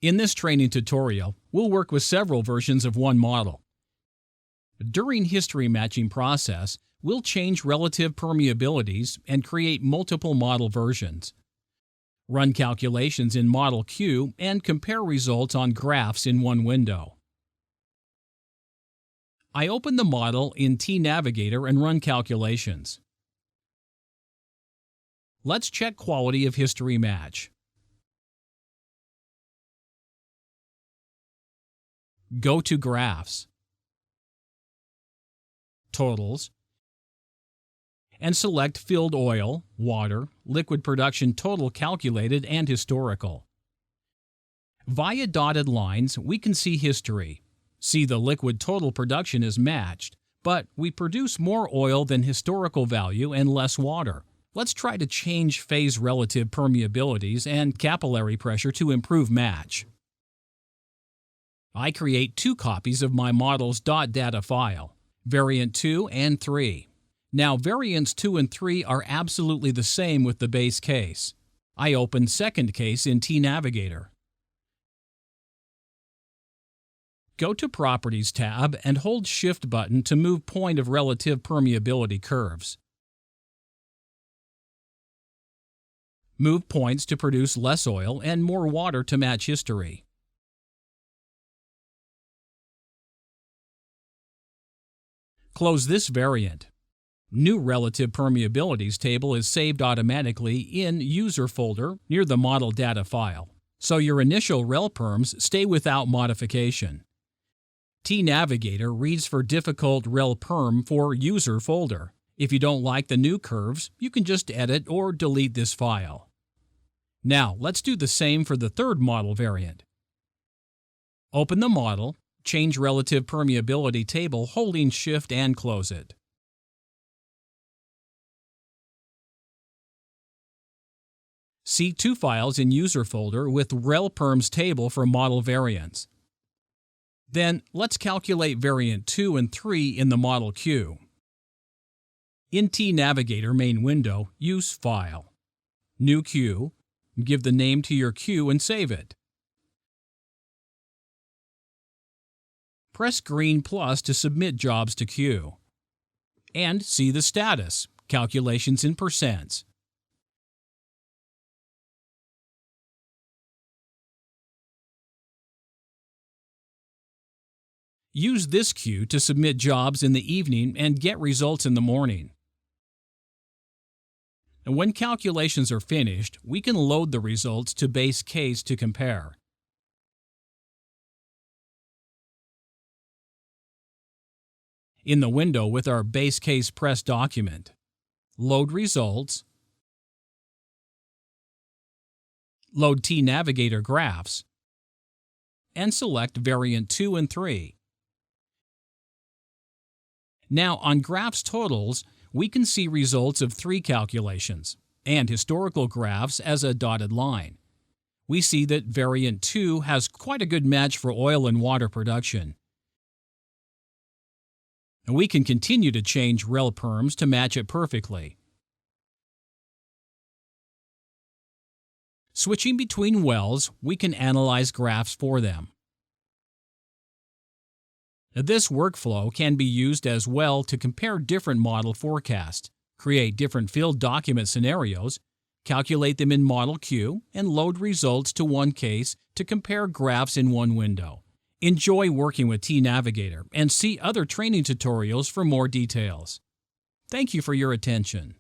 In this training tutorial, we'll work with several versions of one model. During history matching process, we'll change relative permeabilities and create multiple model versions. Run calculations in Model Q and compare results on graphs in one window. I open the model in T-Navigator and run calculations. Let's check quality of history match. Go to Graphs, Totals, and select Filled Oil, Water, Liquid Production Total Calculated and Historical. Via dotted lines, we can see history. See the liquid total production is matched, but we produce more oil than historical value and less water. Let's try to change phase relative permeabilities and capillary pressure to improve match. I create two copies of my model's .data file, variant 2 and 3. Now variants 2 and 3 are absolutely the same with the base case. I open second case in T-Navigator. Go to Properties tab and hold Shift button to move point of relative permeability curves. Move points to produce less oil and more water to match history. Close this variant. New Relative Permeabilities table is saved automatically in User folder near the model data file, so your initial RelPerms stay without modification. T-Navigator reads for difficult RelPerm for User folder. If you don't like the new curves, you can just edit or delete this file. Now, let's do the same for the third model variant. Open the model, change Relative Permeability table holding Shift and close it. See two files in User folder with RelPerms table for model variants. Then, let's calculate variant 2 and 3 in the Model Q. In T-Navigator main window, use File, New Q, give the name to your queue and save it. Press green plus to submit jobs to queue. And see the status, calculations in percents. Use this queue to submit jobs in the evening and get results in the morning. And when calculations are finished, we can load the results to base case to compare. In the window with our base case press document, load results, load T-Navigator graphs, and select variant 2 and 3. Now on Graphs Totals, we can see results of 3 calculations, and historical graphs as a dotted line. We see that variant 2 has quite a good match for oil and water production. And we can continue to change RelPerms to match it perfectly. Switching between wells, we can analyze graphs for them. This workflow can be used as well to compare different model forecasts, create different field document scenarios, calculate them in Model Q, and load results to one case to compare graphs in one window. Enjoy working with T-Navigator and see other training tutorials for more details. Thank you for your attention.